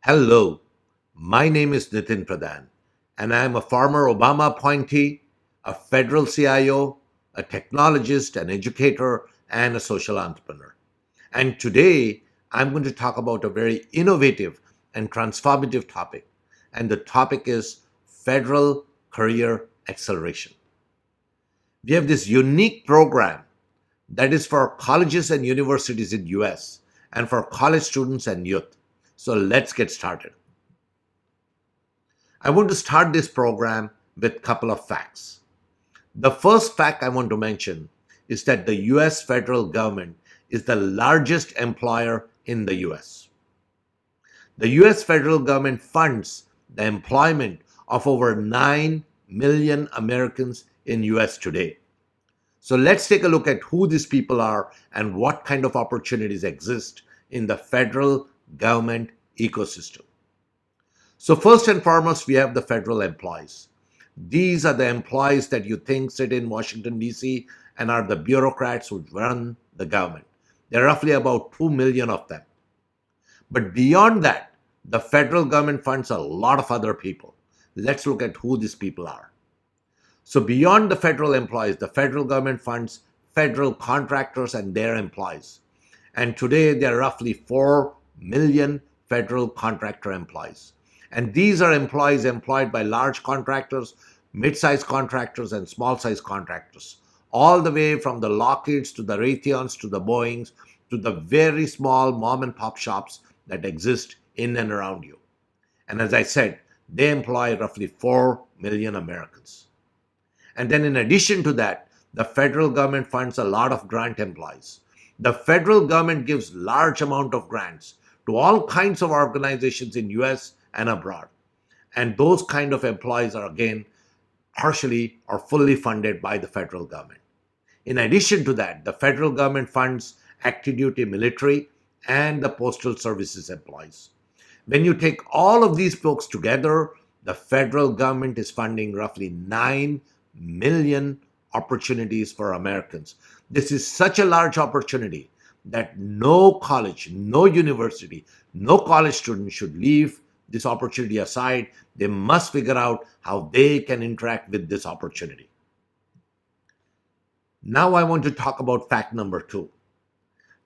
Hello, my name is Nitin Pradhan, and I am a former Obama appointee, a federal CIO, a technologist, an educator, and a social entrepreneur. And today, I'm going to talk about a very innovative and transformative topic. And the topic is federal career acceleration. We have this unique program that is for colleges and universities in US and for college students and youth. So let's get started. I want to start this program with a couple of facts. The first fact I want to mention is that the US federal government is the largest employer in the US. The US federal government funds the employment of over 9 million Americans in US today. So let's take a look at who these people are and what kind of opportunities exist in the federal government ecosystem. So first and foremost, we have the federal employees. These are the employees that you think sit in Washington, D.C. and are the bureaucrats who run the government. There are roughly about 2 million of them. But beyond that, the federal government funds a lot of other people. Let's look at who these people are. So beyond the federal employees, the federal government funds federal contractors and their employees. And today there are roughly 4 million federal contractor employees. And these are employees employed by large contractors, mid-sized contractors, and small-sized contractors, all the way from the Lockheeds to the Raytheons to the Boeings to the very small mom-and-pop shops that exist in and around you. And as I said, they employ roughly 4 million Americans. And then in addition to that, the federal government funds a lot of grant employees. The federal government gives large amount of grants to all kinds of organizations in US and abroad. And those kind of employees are again partially or fully funded by the federal government. In addition to that, the federal government funds active duty military and the postal services employees. When you take all of these folks together, the federal government is funding roughly 9 million opportunities for Americans. This is such a large opportunity that no college, no university, no college student should leave this opportunity aside. They must figure out how they can interact with this opportunity. Now I want to talk about fact number 2.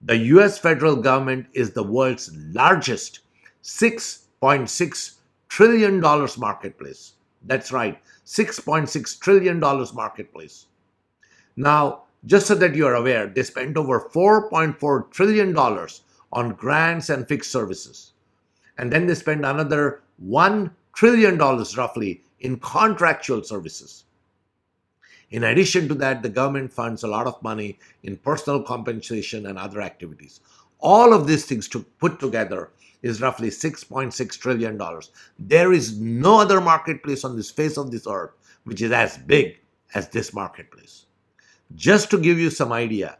The US federal government is the world's largest $6.6 trillion marketplace. That's right, $6.6 trillion marketplace. Now, just so that you are aware, they spent over $4.4 trillion on grants and fixed services. And then they spend another $1 trillion roughly in contractual services. In addition to that, the government funds a lot of money in personal compensation and other activities. All of these things put together is roughly $6.6 trillion. There is no other marketplace on this face of this earth which is as big as this marketplace. Just to give you some idea,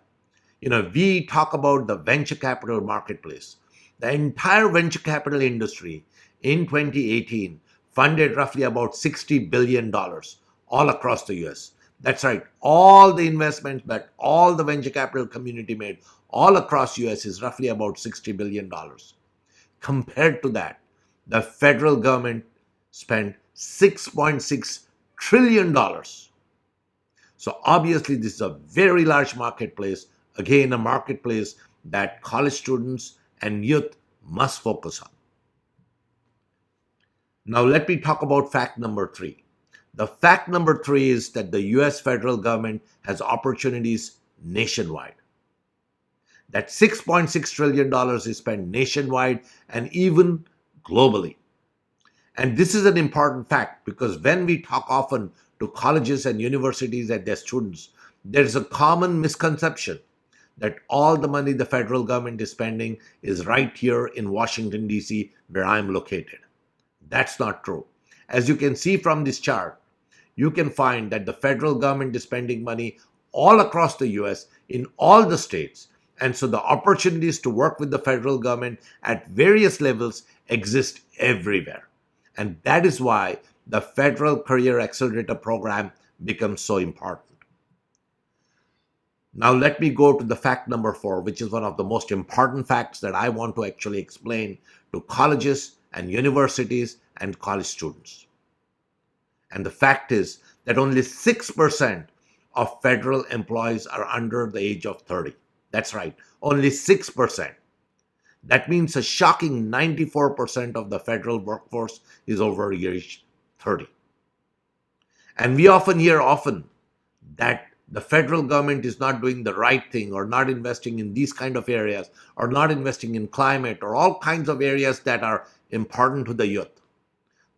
we talk about the venture capital marketplace. The entire venture capital industry in 2018 funded roughly about $60 billion all across the US. That's right, all the investments that all the venture capital community made all across US is roughly about $60 billion. Compared to that, the federal government spent $6.6 trillion. So obviously this is a very large marketplace, again a marketplace that college students and youth must focus on. Now let me talk about fact number 3. The fact number 3 is that the US federal government has opportunities nationwide. That $6.6 trillion is spent nationwide and even globally. And this is an important fact because when we talk often to colleges and universities and their students, there is a common misconception that all the money the federal government is spending is right here in Washington, D.C., where I'm located. That's not true. As you can see from this chart, you can find that the federal government is spending money all across the US in all the states. And so the opportunities to work with the federal government at various levels exist everywhere. And that is why the Federal Career Accelerator program becomes so important. Now let me go to the fact number 4, which is one of the most important facts that I want to actually explain to colleges and universities and college students. And the fact is that only 6% of federal employees are under the age of 30. That's right, only 6%. That means a shocking 94% of the federal workforce is over age 30. And we often hear that the federal government is not doing the right thing or not investing in these kind of areas or not investing in climate or all kinds of areas that are important to the youth.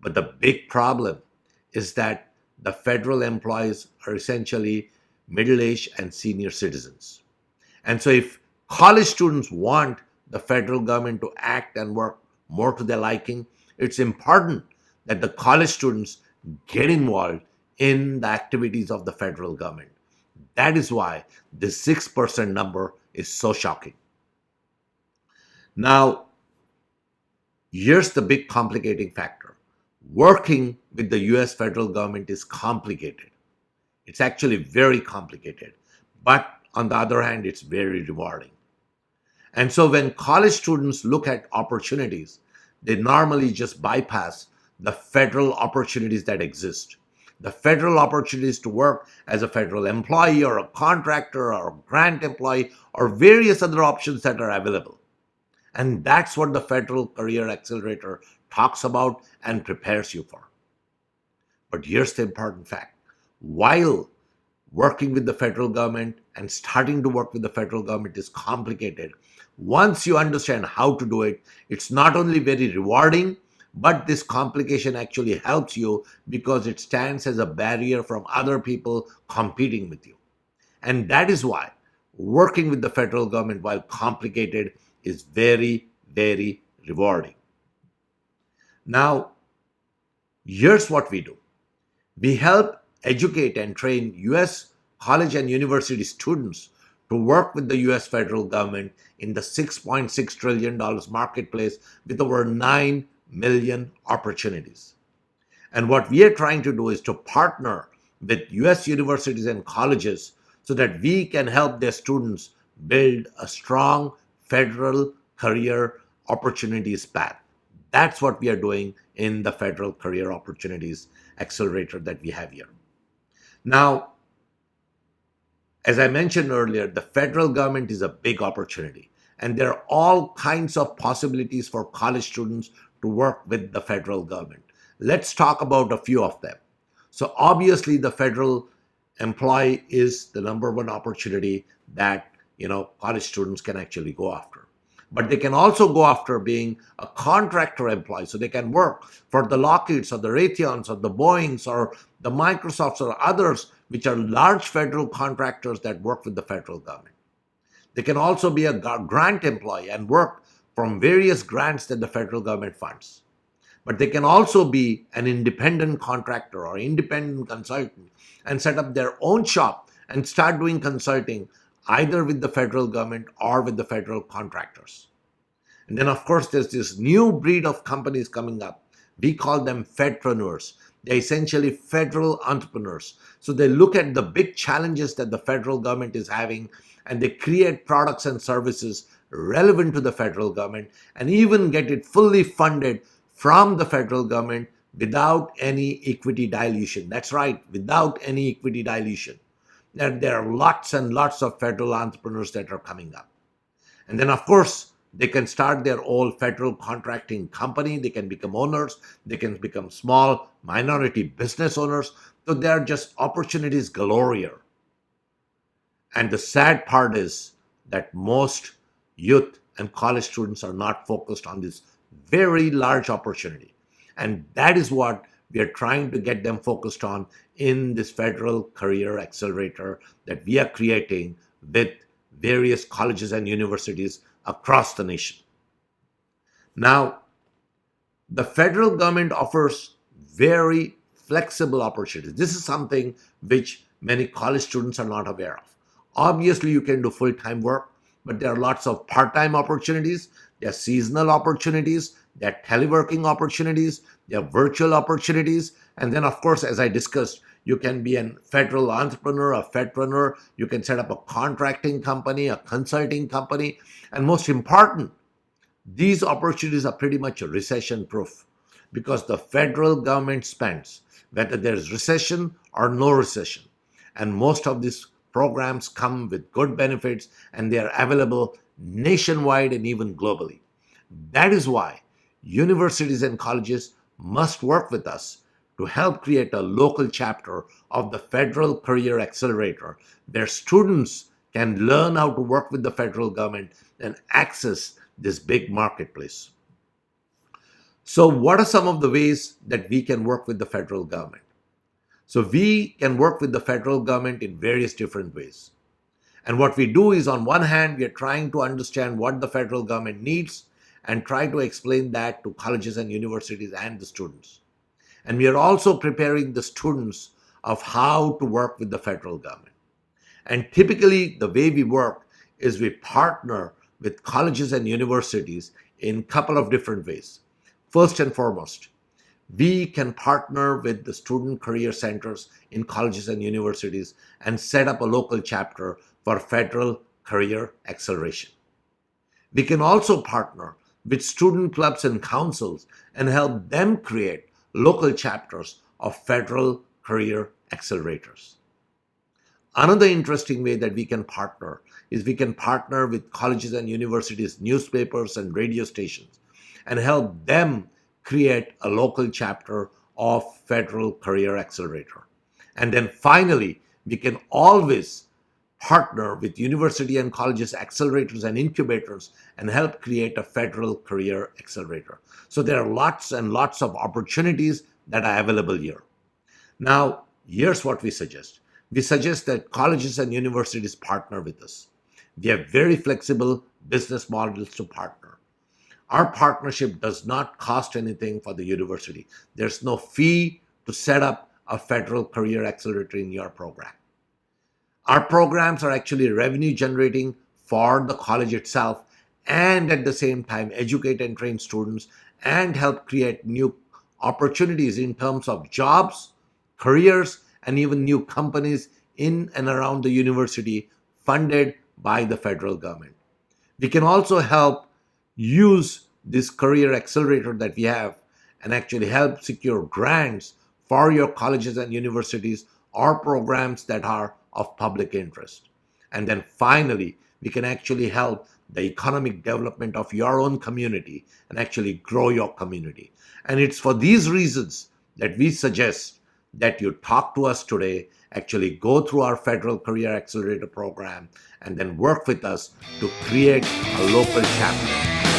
But the big problem is that the federal employees are essentially middle-aged and senior citizens. And so if college students want the federal government to act and work more to their liking, it's important that the college students get involved in the activities of the federal government. That is why this 6% number is so shocking. Now, here's the big complicating factor. Working with the US federal government is complicated. It's actually very complicated. But on the other hand, it's very rewarding. And so when college students look at opportunities, they normally just bypass the federal opportunities that exist. The federal opportunities to work as a federal employee or a contractor or a grant employee or various other options that are available. And that's what the Federal Career Accelerator talks about and prepares you for. But here's the important fact. While working with the federal government and starting to work with the federal government is complicated, once you understand how to do it, it's not only very rewarding, but this complication actually helps you because it stands as a barrier from other people competing with you. And that is why working with the federal government, while complicated, is very, very rewarding. Now, here's what we do. We help educate and train US college and university students to work with the US federal government in the $6.6 trillion marketplace with over 9 million opportunities. And what we are trying to do is to partner with US universities and colleges so that we can help their students build a strong federal career opportunities path. That's what we are doing in the Federal Career Opportunities Accelerator that we have here. Now, as I mentioned earlier, the federal government is a big opportunity, and there are all kinds of possibilities for college students to work with the federal government. Let's talk about a few of them. So obviously, the federal employee is the number one opportunity that college students can actually go after. But they can also go after being a contractor employee. So they can work for the Lockheeds or the Raytheons or the Boeings or the Microsofts or others, which are large federal contractors that work with the federal government. They can also be a grant employee and work from various grants that the federal government funds. But they can also be an independent contractor or independent consultant and set up their own shop and start doing consulting either with the federal government or with the federal contractors. And then, of course, there's this new breed of companies coming up. We call them fedpreneurs. They're essentially federal entrepreneurs. So they look at the big challenges that the federal government is having, and they create products and services relevant to the federal government and even get it fully funded from the federal government without any equity dilution. That's right, without any equity dilution. There are lots and lots of federal entrepreneurs that are coming up. And then, of course, they can start their own federal contracting company. They can become owners. They can become small minority business owners. So there are just opportunities galore here. And the sad part is that most youth and college students are not focused on this very large opportunity. And that is what we are trying to get them focused on in this Federal Career Accelerator that we are creating with various colleges and universities across the nation. Now, the federal government offers very flexible opportunities. This is something which many college students are not aware of. Obviously, you can do full-time work, but there are lots of part-time opportunities, there are seasonal opportunities, there are teleworking opportunities, there are virtual opportunities, and then, of course, as I discussed, you can be a federal entrepreneur, a fedpreneur, you can set up a contracting company, a consulting company, and most important, These opportunities are pretty much recession proof because the federal government spends whether there's recession or no recession. And most of these programs come with good benefits and they are available nationwide and even globally. That is why universities and colleges must work with us to help create a local chapter of the Federal Career Accelerator where students can learn how to work with the federal government and access this big marketplace. So, what are some of the ways that we can work with the federal government? So, we can work with the federal government in various different ways. And what we do is, on one hand, we are trying to understand what the federal government needs and try to explain that to colleges and universities and the students. And we are also preparing the students of how to work with the federal government. And typically, the way we work is we partner with colleges and universities in a couple of different ways. First and foremost, we can partner with the student career centers in colleges and universities and set up a local chapter for federal career acceleration. We can also partner with student clubs and councils and help them create local chapters of federal career accelerators. Another interesting way that we can partner is we can partner with colleges and universities, newspapers and radio stations and help them create a local chapter of Federal Career Accelerator. And then finally, we can always partner with university and colleges accelerators and incubators and help create a Federal Career Accelerator. So there are lots and lots of opportunities that are available here. Now, here's what we suggest. We suggest that colleges and universities partner with us. We have very flexible business models to partner. Our partnership does not cost anything for the university. There's no fee to set up a Federal Career Accelerator in your program. Our programs are actually revenue generating for the college itself and at the same time educate and train students and help create new opportunities in terms of jobs, careers, and even new companies in and around the university funded by the federal government. We can also help use this career accelerator that we have and actually help secure grants for your colleges and universities or programs that are of public interest. And then finally, we can actually help the economic development of your own community and actually grow your community. And it's for these reasons that we suggest that you talk to us today, actually go through our Federal Career Accelerator program, and then work with us to create a local chapter.